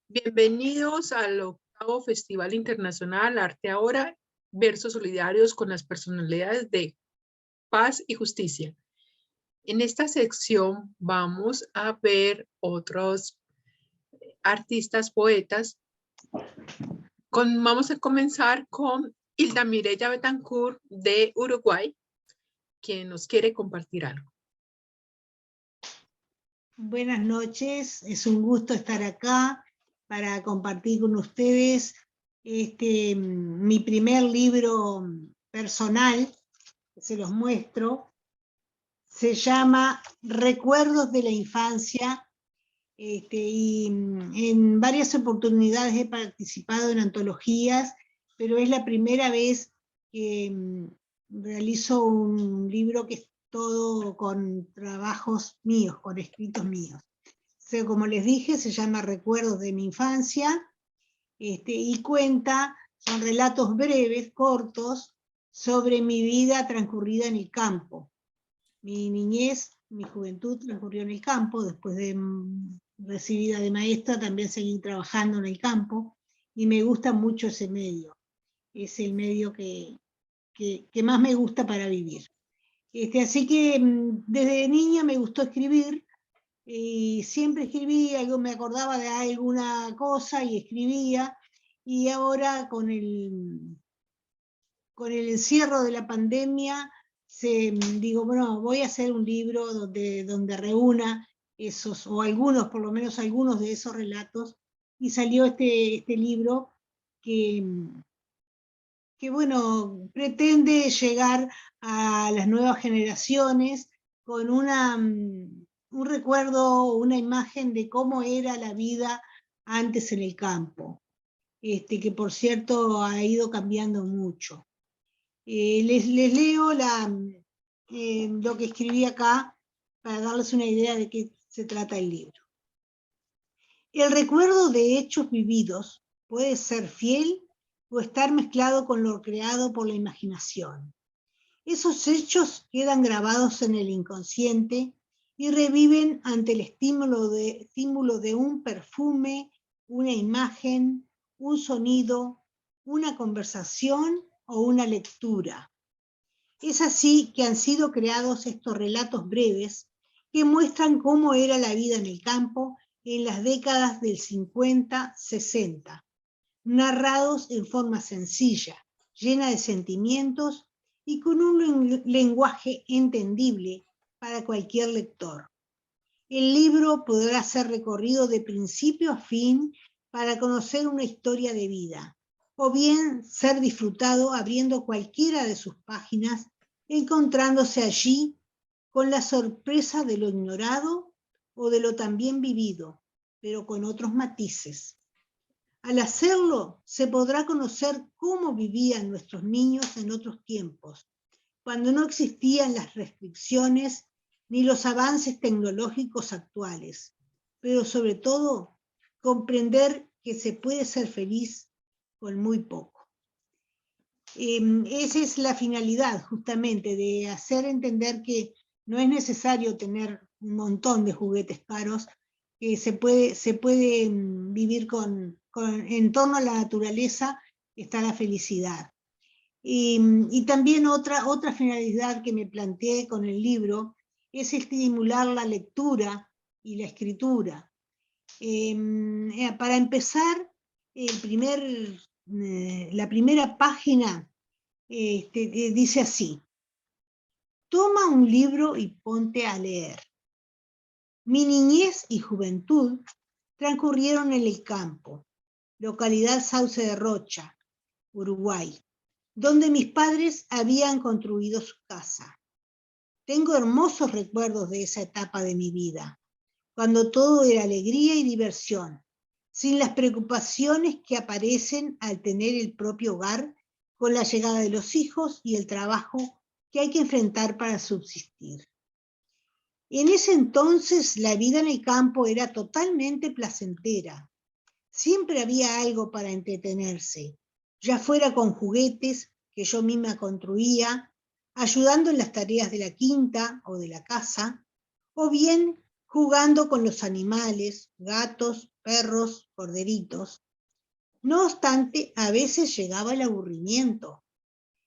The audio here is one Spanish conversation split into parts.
Bienvenidos al octavo Festival Internacional Arte Ahora, Versos Solidarios con las Personalidades de Paz y Justicia. En esta sección vamos a ver otros artistas, poetas. Vamos a comenzar con Hilda Mireya Betancourt de Uruguay, quien nos quiere compartir algo. Buenas noches, es un gusto estar acá para compartir con ustedes mi primer libro personal, se los muestro. Se llama Recuerdos de la Infancia, y en varias oportunidades he participado en antologías, pero es la primera vez que realizo un libro que es todo con trabajos míos, con escritos míos. O sea, como les dije, se llama Recuerdos de mi Infancia, y cuenta, son relatos breves, cortos, sobre mi vida transcurrida en el campo. Mi niñez, mi juventud transcurrió en el campo. Después de recibida de maestra también seguí trabajando en el campo, y me gusta mucho ese medio. Es el medio que más me gusta para vivir. Así que desde niña me gustó escribir, y siempre escribí, algo me acordaba de alguna cosa y escribía, y ahora con el encierro de la pandemia, digo, bueno, voy a hacer un libro donde reúna esos, o algunos, por lo menos algunos de esos relatos, y salió este libro que bueno, pretende llegar a las nuevas generaciones con un recuerdo, una imagen de cómo era la vida antes en el campo, que por cierto ha ido cambiando mucho. Les leo lo que escribí acá para darles una idea de qué se trata el libro. El recuerdo de hechos vividos puede ser fiel o estar mezclado con lo creado por la imaginación. Esos hechos quedan grabados en el inconsciente y reviven ante el estímulo de un perfume, una imagen, un sonido, una conversación o una lectura. Es así que han sido creados estos relatos breves que muestran cómo era la vida en el campo en las décadas del 50-60, narrados en forma sencilla, llena de sentimientos y con un lenguaje entendible para cualquier lector. El libro podrá ser recorrido de principio a fin para conocer una historia de vida, o bien ser disfrutado abriendo cualquiera de sus páginas, encontrándose allí con la sorpresa de lo ignorado o de lo también vivido, pero con otros matices. Al hacerlo, se podrá conocer cómo vivían nuestros niños en otros tiempos, cuando no existían las restricciones ni los avances tecnológicos actuales, pero sobre todo, comprender que se puede ser feliz con muy poco. Esa es la finalidad, justamente, de hacer entender que no es necesario tener un montón de juguetes caros, que se puede vivir en torno a la naturaleza, está la felicidad. Y también otra finalidad que me planteé con el libro es estimular la lectura y la escritura. Para empezar, la primera página dice así: toma un libro y ponte a leer. Mi niñez y juventud transcurrieron en el campo, localidad Sauce de Rocha, Uruguay, donde mis padres habían construido su casa. Tengo hermosos recuerdos de esa etapa de mi vida, cuando todo era alegría y diversión, sin las preocupaciones que aparecen al tener el propio hogar, con la llegada de los hijos y el trabajo que hay que enfrentar para subsistir. En ese entonces la vida en el campo era totalmente placentera. Siempre había algo para entretenerse, ya fuera con juguetes que yo misma construía, ayudando en las tareas de la quinta o de la casa, o bien jugando con los animales, gatos, perros, corderitos. No obstante, a veces llegaba el aburrimiento.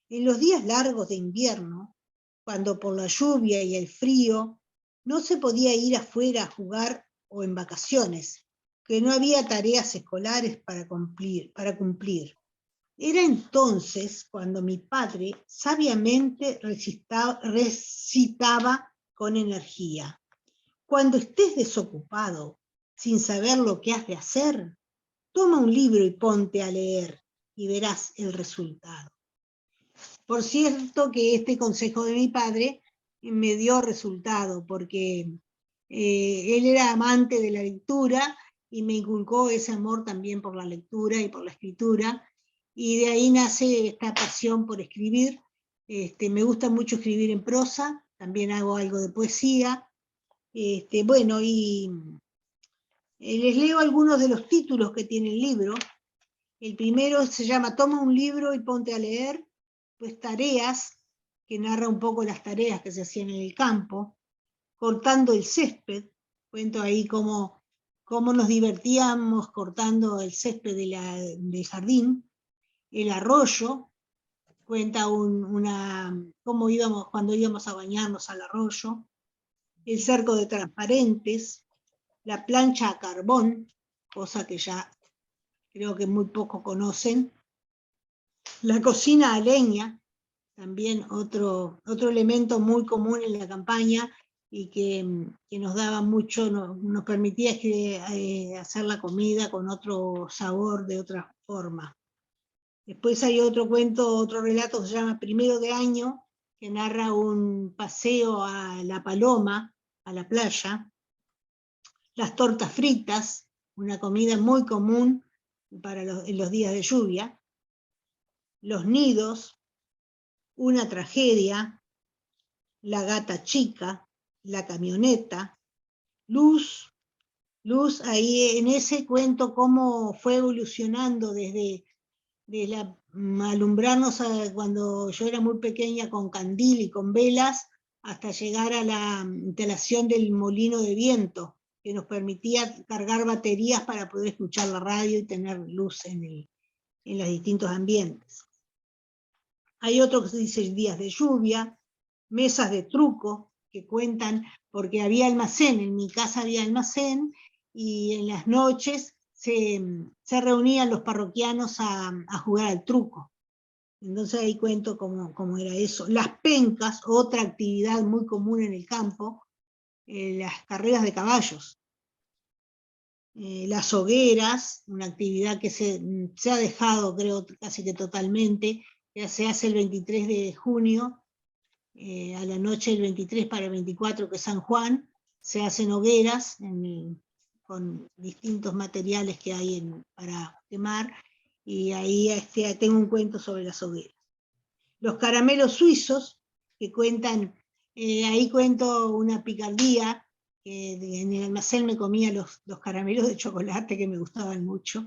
En los días largos de invierno, cuando por la lluvia y el frío no se podía ir afuera a jugar o en vacaciones, que no había tareas escolares para cumplir. Era entonces cuando mi padre sabiamente recitaba con energía: cuando estés desocupado, sin saber lo que has de hacer, toma un libro y ponte a leer y verás el resultado. Por cierto que este consejo de mi padre me dio resultado, porque él era amante de la lectura y me inculcó ese amor también por la lectura y por la escritura, y de ahí nace esta pasión por escribir. Me gusta mucho escribir en prosa, también hago algo de poesía. Bueno, y les leo algunos de los títulos que tiene el libro. El primero se llama Toma un libro y ponte a leer. Pues Tareas, que narra un poco las tareas que se hacían en el campo. Cortando el césped, cuento ahí cómo nos divertíamos cortando el césped del jardín. El arroyo, cuenta cómo íbamos cuando íbamos a bañarnos al arroyo. El cerco de transparentes. La plancha a carbón, cosa que ya creo que muy pocos conocen. La cocina a leña, también otro elemento muy común en la campaña y que nos daba mucho, nos permitía hacer la comida con otro sabor, de otra forma. Después hay otro cuento, otro relato que se llama Primero de Año, que narra un paseo a La Paloma, a la playa. Las tortas fritas, una comida muy común en los días de lluvia. Los nidos, una tragedia. La gata chica, la camioneta. Luz, ahí en ese cuento cómo fue evolucionando desde alumbrarnos cuando yo era muy pequeña con candil y con velas, hasta llegar a la instalación del molino de viento, que nos permitía cargar baterías para poder escuchar la radio y tener luz en los distintos ambientes. Hay otro que se dice Días de lluvia. Mesas de truco, que cuentan, porque había almacén, en mi casa había almacén, y en las noches se reunían los parroquianos a jugar al truco. Entonces ahí cuento cómo era eso. Las pencas, otra actividad muy común en el campo. Las carreras de caballos. Las hogueras, una actividad que se ha dejado, creo, casi que totalmente. Ya se hace el 23 de junio, a la noche del 23 para el 24, que es San Juan, se hacen hogueras con distintos materiales que hay para quemar, y ahí tengo un cuento sobre las hogueras. Los caramelos suizos, que cuentan, ahí cuento una picardía, que en el almacén me comía los caramelos de chocolate que me gustaban mucho,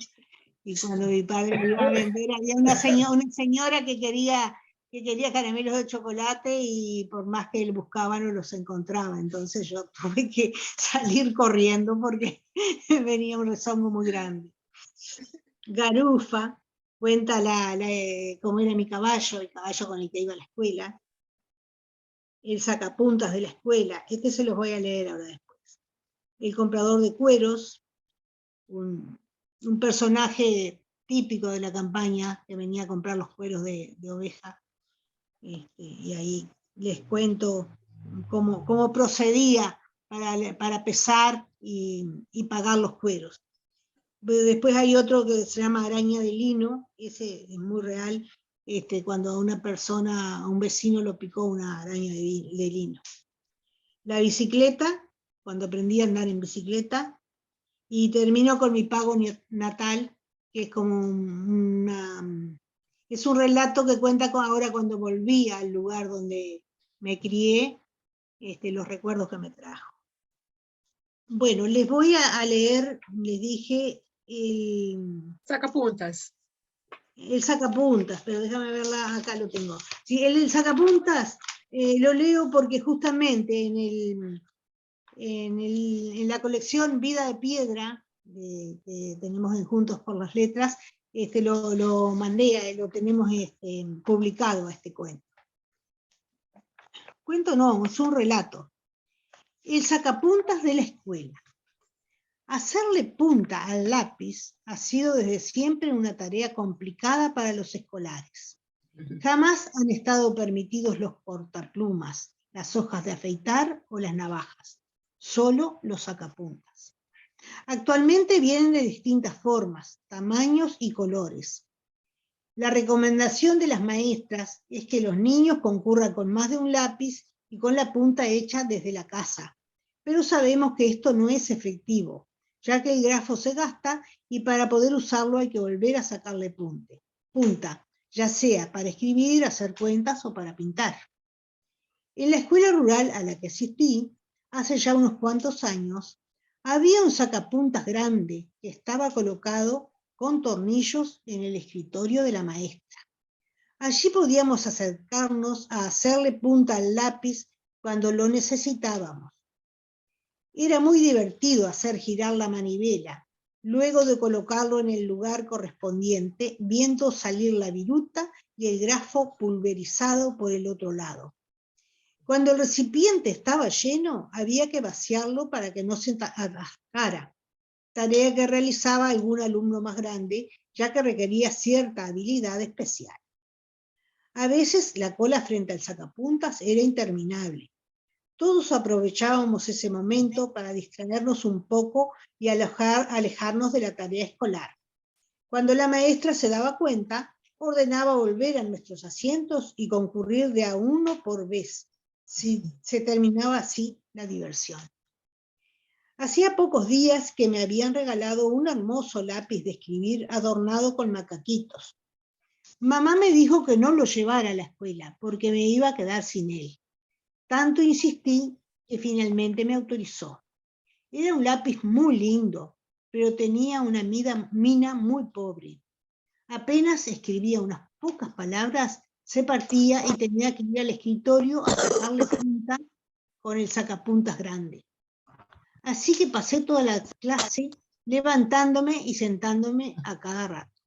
y cuando mi padre me iba a vender, había una señora que quería caramelos de chocolate, y por más que él buscaba no los encontraba, entonces yo tuve que salir corriendo porque venía un rezongo muy grande. Garufa, cuenta cómo era mi caballo, el caballo con el que iba a la escuela. El sacapuntas de la escuela, se los voy a leer ahora después. El comprador de cueros, un personaje típico de la campaña que venía a comprar los cueros de oveja, y ahí les cuento cómo procedía para pesar y pagar los cueros. Después hay otro que se llama Araña de Lino, ese es muy real, cuando a un vecino lo picó una araña de lino. La bicicleta, cuando aprendí a andar en bicicleta. Y termino con mi pago natal, que es como es un relato que cuenta ahora cuando volví al lugar donde me crié, los recuerdos que me trajo. Bueno, les voy a leer, les dije, el Sacapuntas. El sacapuntas, pero déjame verla, acá lo tengo. Sí, el sacapuntas lo leo porque justamente En la colección Vida de Piedra, que tenemos en Juntos por las Letras, lo mandé, lo tenemos publicado este cuento. Cuento no, es un relato. El sacapuntas de la escuela. Hacerle punta al lápiz ha sido desde siempre una tarea complicada para los escolares. Jamás han estado permitidos los portaplumas, las hojas de afeitar o las navajas, solo los sacapuntas. Actualmente vienen de distintas formas, tamaños y colores. La recomendación de las maestras es que los niños concurran con más de un lápiz y con la punta hecha desde la casa, pero sabemos que esto no es efectivo, ya que el grafo se gasta y para poder usarlo hay que volver a sacarle punta, ya sea para escribir, hacer cuentas o para pintar. En la escuela rural a la que asistí, hace ya unos cuantos años, había un sacapuntas grande que estaba colocado con tornillos en el escritorio de la maestra. Allí podíamos acercarnos a hacerle punta al lápiz cuando lo necesitábamos. Era muy divertido hacer girar la manivela, luego de colocarlo en el lugar correspondiente, viendo salir la viruta y el grafo pulverizado por el otro lado. Cuando el recipiente estaba lleno, había que vaciarlo para que no se atascara, tarea que realizaba algún alumno más grande, ya que requería cierta habilidad especial. A veces la cola frente al sacapuntas era interminable. Todos aprovechábamos ese momento para distraernos un poco y alejarnos de la tarea escolar. Cuando la maestra se daba cuenta, ordenaba volver a nuestros asientos y concurrir de a uno por vez. Se terminaba así la diversión. Hacía pocos días que me habían regalado un hermoso lápiz de escribir adornado con macaquitos. Mamá me dijo que no lo llevara a la escuela porque me iba a quedar sin él. Tanto insistí que finalmente me autorizó. Era un lápiz muy lindo, pero tenía una mina muy pobre. Apenas escribía unas pocas palabras, se partía y tenía que ir al escritorio a sacarle punta con el sacapuntas grande. Así que pasé toda la clase levantándome y sentándome a cada rato.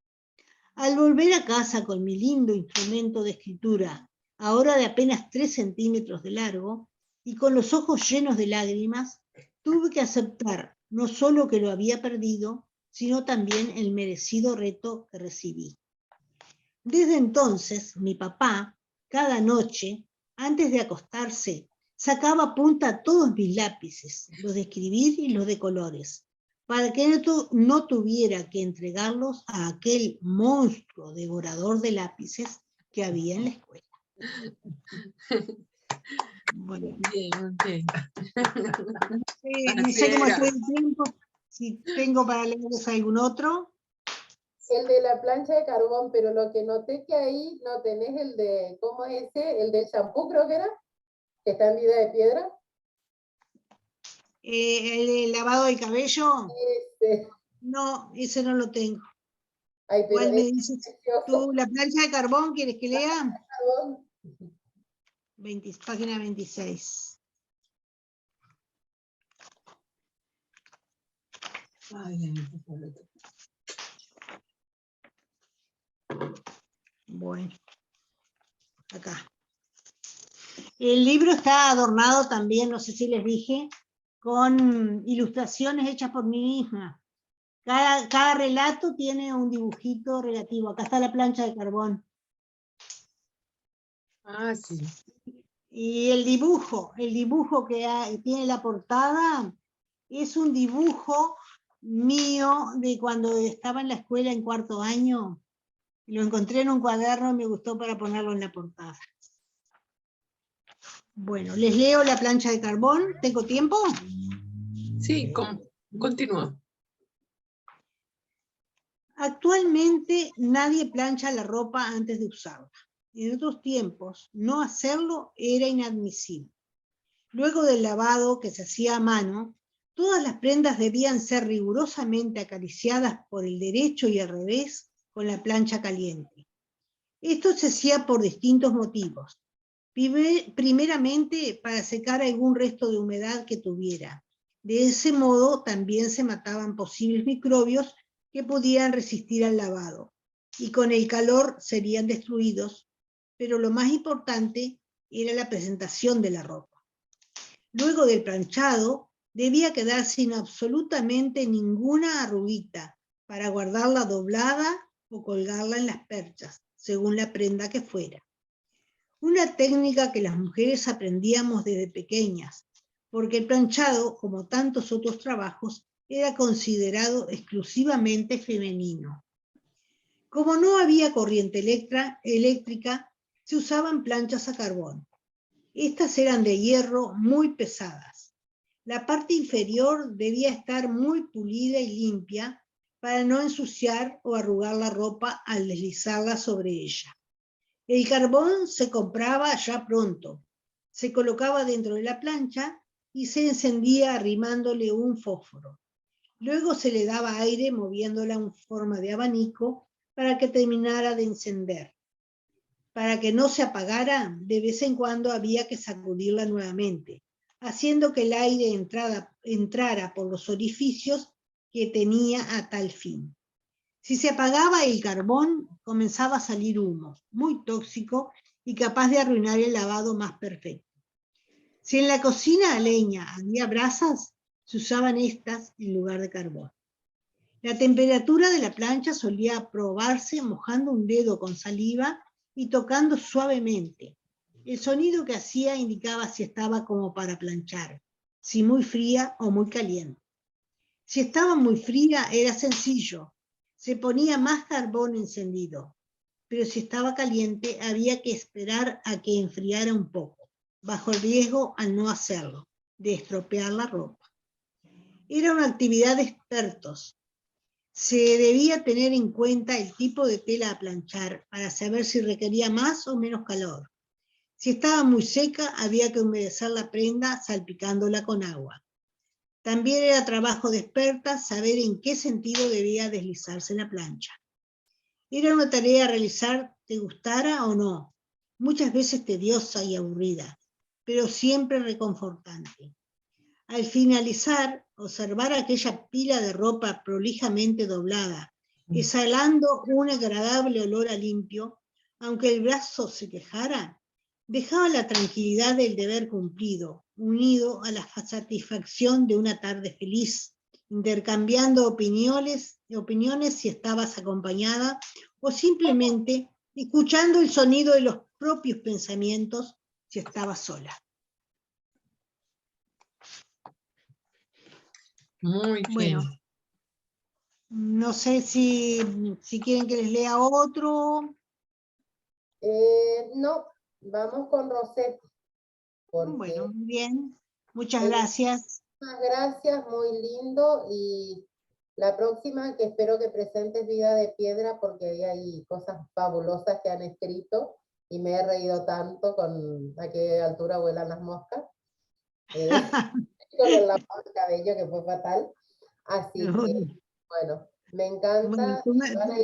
Al volver a casa con mi lindo instrumento de escritura, ahora de apenas 3 centímetros de largo, y con los ojos llenos de lágrimas, tuve que aceptar no solo que lo había perdido, sino también el merecido reto que recibí. Desde entonces, mi papá, cada noche, antes de acostarse, sacaba punta a todos mis lápices, los de escribir y los de colores, para que no tuviera que entregarlos a aquel monstruo devorador de lápices que había en la escuela. Bueno, Bien. no sé cómo estoy el tiempo, si tengo para leerles algún otro. El de la plancha de carbón, pero lo que noté que ahí no tenés el de, ¿cómo es ese? El del shampoo creo que era, que está en Vida de Piedra. El lavado del cabello. No, ese no lo tengo. Ay, ¿Cuál me dices tú? ¿La plancha de carbón quieres que lea? Página 26. Bueno, acá. El libro está adornado también, no sé si les dije, con ilustraciones hechas por mí misma. Cada relato tiene un dibujito relativo. Acá está la plancha de carbón. Ah, sí. Y el dibujo que tiene la portada es un dibujo mío de cuando estaba en la escuela en 4º año. Lo encontré en un cuaderno y me gustó para ponerlo en la portada. Bueno, les leo la plancha de carbón. ¿Tengo tiempo? Sí, continúa. Actualmente nadie plancha la ropa antes de usarla. En otros tiempos, no hacerlo era inadmisible. Luego del lavado que se hacía a mano, todas las prendas debían ser rigurosamente acariciadas por el derecho y el revés con la plancha caliente. Esto se hacía por distintos motivos. primeramente para secar algún resto de humedad que tuviera. De ese modo también se mataban posibles microbios que podían resistir al lavado, y con el calor serían destruidos, pero lo más importante era la presentación de la ropa. Luego del planchado, debía quedar sin absolutamente ninguna arruguita para guardarla doblada o colgarla en las perchas, según la prenda que fuera. Una técnica que las mujeres aprendíamos desde pequeñas, porque el planchado, como tantos otros trabajos, era considerado exclusivamente femenino. Como no había corriente eléctrica, se usaban planchas a carbón. Estas eran de hierro muy pesadas. La parte inferior debía estar muy pulida y limpia para no ensuciar o arrugar la ropa al deslizarla sobre ella. El carbón se compraba ya pronto. Se colocaba dentro de la plancha y se encendía arrimándole un fósforo. Luego se le daba aire moviéndola en forma de abanico para que terminara de encender. Para que no se apagara, de vez en cuando había que sacudirla nuevamente, haciendo que el aire entrara por los orificios que tenía a tal fin. Si se apagaba el carbón, comenzaba a salir humo, muy tóxico y capaz de arruinar el lavado más perfecto. Si en la cocina a leña había brasas, se usaban estas en lugar de carbón. La temperatura de la plancha solía probarse mojando un dedo con saliva y tocando suavemente. El sonido que hacía indicaba si estaba como para planchar, si muy fría o muy caliente. Si estaba muy fría era sencillo, se ponía más carbón encendido, pero si estaba caliente había que esperar a que enfriara un poco, bajo el riesgo, al no hacerlo, de estropear la ropa. Era una actividad de expertos. Se debía tener en cuenta el tipo de tela a planchar para saber si requería más o menos calor. Si estaba muy seca, había que humedecer la prenda salpicándola con agua. También era trabajo de expertas saber en qué sentido debía deslizarse la plancha. Era una tarea a realizar, te gustara o no, muchas veces tediosa y aburrida, pero siempre reconfortante. Al finalizar, observar aquella pila de ropa prolijamente doblada, exhalando un agradable olor a limpio, aunque el brazo se quejara, dejaba la tranquilidad del deber cumplido, unido a la satisfacción de una tarde feliz, intercambiando opiniones si estabas acompañada o simplemente escuchando el sonido de los propios pensamientos si estabas sola. Muy bien. Bueno, no sé si quieren que les lea otro. No, vamos con Rosette. Bueno, muy bien. Muchas gracias. Muchas gracias, muy lindo. Y la próxima que espero que presentes Vida de Piedra, porque ahí hay cosas fabulosas que han escrito y me he reído tanto con a qué altura vuelan las moscas. Con el lavado de cabello que fue fatal. Así que, bueno, me encanta. Bueno,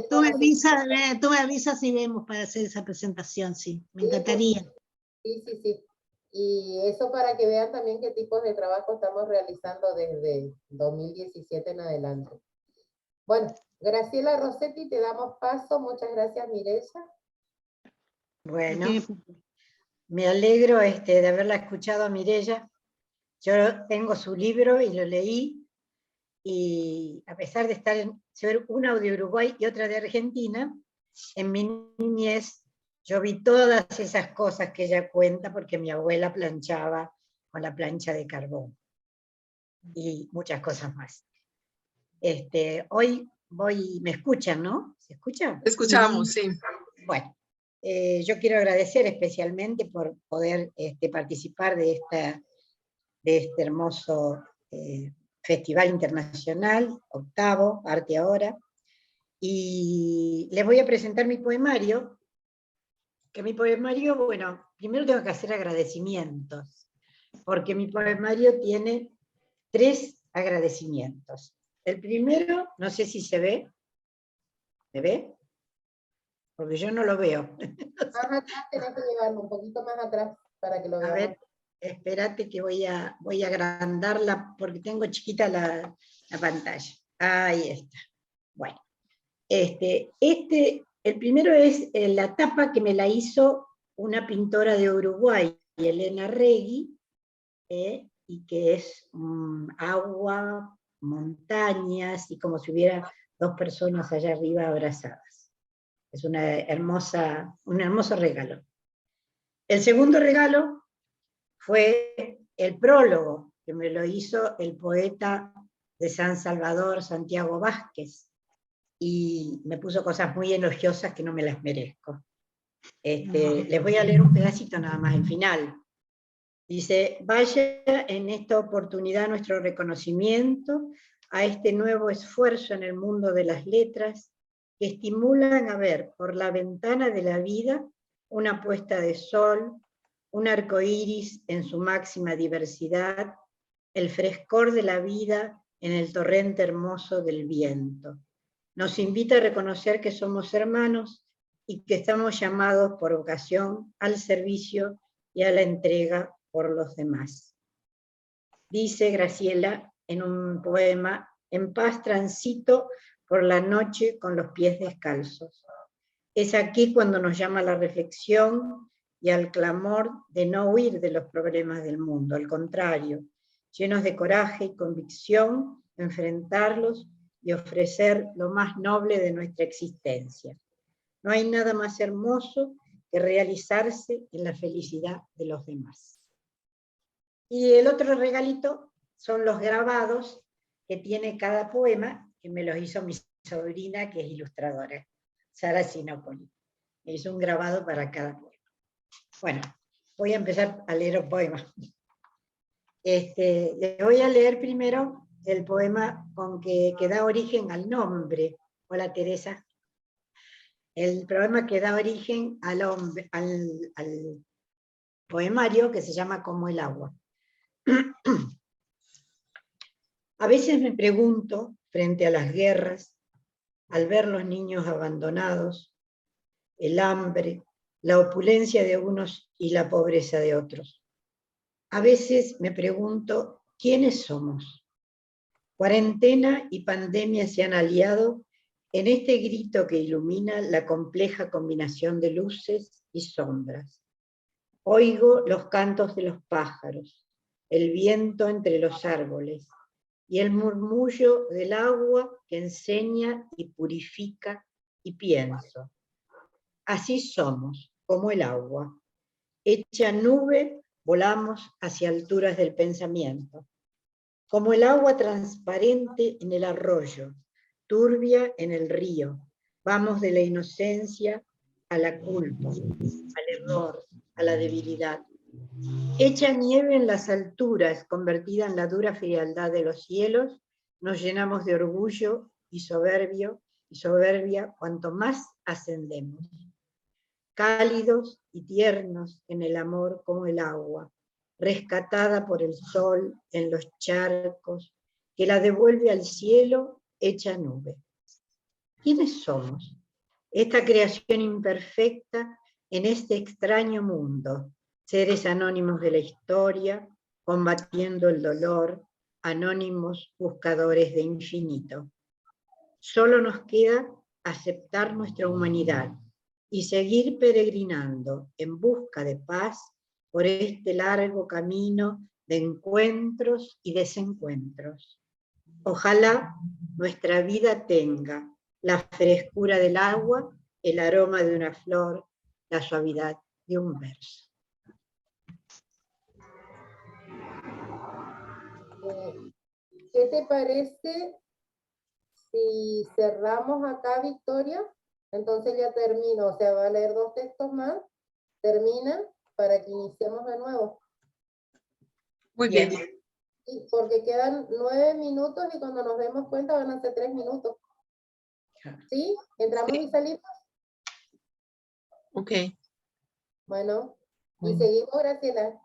tú me avisas si vemos para hacer esa presentación, sí. Me encantaría. Sí. Y eso para que vean también qué tipos de trabajo estamos realizando desde 2017 en adelante. Bueno, Graciela Rossetti, te damos paso. Muchas gracias, Mireya. Bueno, me alegro de haberla escuchado a Mireya. Yo tengo su libro y lo leí, y a pesar de ser una de Uruguay y otra de Argentina, en mi niñez yo vi todas esas cosas que ella cuenta porque mi abuela planchaba con la plancha de carbón y muchas cosas más. Hoy me escuchan, ¿no? ¿Se escucha? Escuchamos, sí. Bueno, yo quiero agradecer especialmente por poder participar de este hermoso Festival Internacional, 8º, Arte Ahora, y les voy a presentar mi poemario, bueno, primero tengo que hacer agradecimientos, porque mi poemario tiene 3 agradecimientos. El primero, no sé si se ve, ¿se ve? Porque yo no lo veo. Más atrás tenés que llevarlo, un poquito más atrás. para que lo A veamos. ver, espérate que voy a agrandarla porque tengo chiquita la pantalla. Ahí está. Bueno, el primero es la tapa que me la hizo una pintora de Uruguay, Elena Regui, y que es agua, montañas, y como si hubiera dos personas allá arriba abrazadas. Es un hermoso regalo. El segundo regalo fue el prólogo, que me lo hizo el poeta de San Salvador, Santiago Vázquez, y me puso cosas muy elogiosas que no me las merezco. Les voy a leer un pedacito nada más, el final. Dice: vaya en esta oportunidad nuestro reconocimiento a este nuevo esfuerzo en el mundo de las letras que estimulan a ver por la ventana de la vida una puesta de sol, un arco iris en su máxima diversidad, el frescor de la vida en el torrente hermoso del viento. Nos invita a reconocer que somos hermanos y que estamos llamados por vocación al servicio y a la entrega por los demás. Dice Graciela en un poema: en paz transito por la noche con los pies descalzos. Es aquí cuando nos llama la reflexión y al clamor de no huir de los problemas del mundo, al contrario, llenos de coraje y convicción, enfrentarlos y ofrecer lo más noble de nuestra existencia. No hay nada más hermoso que realizarse en la felicidad de los demás. Y el otro regalito son los grabados que tiene cada poema, que me los hizo mi sobrina, que es ilustradora, Sara Sinopoli. Me hizo un grabado para cada poema. Bueno, voy a empezar a leer un poema. Les voy a leer primero el poema con que da origen al nombre. Hola, Teresa. El poema que da origen al poemario, que se llama Como el agua. A veces me pregunto, frente a las guerras, al ver los niños abandonados, el hambre, la opulencia de unos y la pobreza de otros. A veces me pregunto, ¿quiénes somos? Cuarentena y pandemia se han aliado en este grito que ilumina la compleja combinación de luces y sombras. Oigo los cantos de los pájaros, el viento entre los árboles y el murmullo del agua que enseña y purifica, y pienso: así somos, como el agua. Hecha nube, volamos hacia alturas del pensamiento. Como el agua transparente en el arroyo, turbia en el río, vamos de la inocencia a la culpa, al error, a la debilidad. Hecha nieve en las alturas, convertida en la dura frialdad de los cielos, nos llenamos de orgullo y soberbia cuanto más ascendemos. Cálidos y tiernos en el amor como el agua, rescatada por el sol en los charcos, que la devuelve al cielo hecha nube. ¿Quiénes somos? Esta creación imperfecta en este extraño mundo, seres anónimos de la historia, combatiendo el dolor, anónimos buscadores de infinito. Solo nos queda aceptar nuestra humanidad y seguir peregrinando en busca de paz por este largo camino de encuentros y desencuentros. Ojalá nuestra vida tenga la frescura del agua, el aroma de una flor, la suavidad de un verso. ¿Qué te parece si cerramos acá, Victoria? Entonces ya termino, o sea, va a leer 2 textos más, termina para que iniciemos de nuevo. Muy bien. Sí, porque quedan 9 minutos y cuando nos demos cuenta van a ser 3 minutos. ¿Sí? ¿Entramos y salimos? Ok. Bueno, y seguimos, Graciela.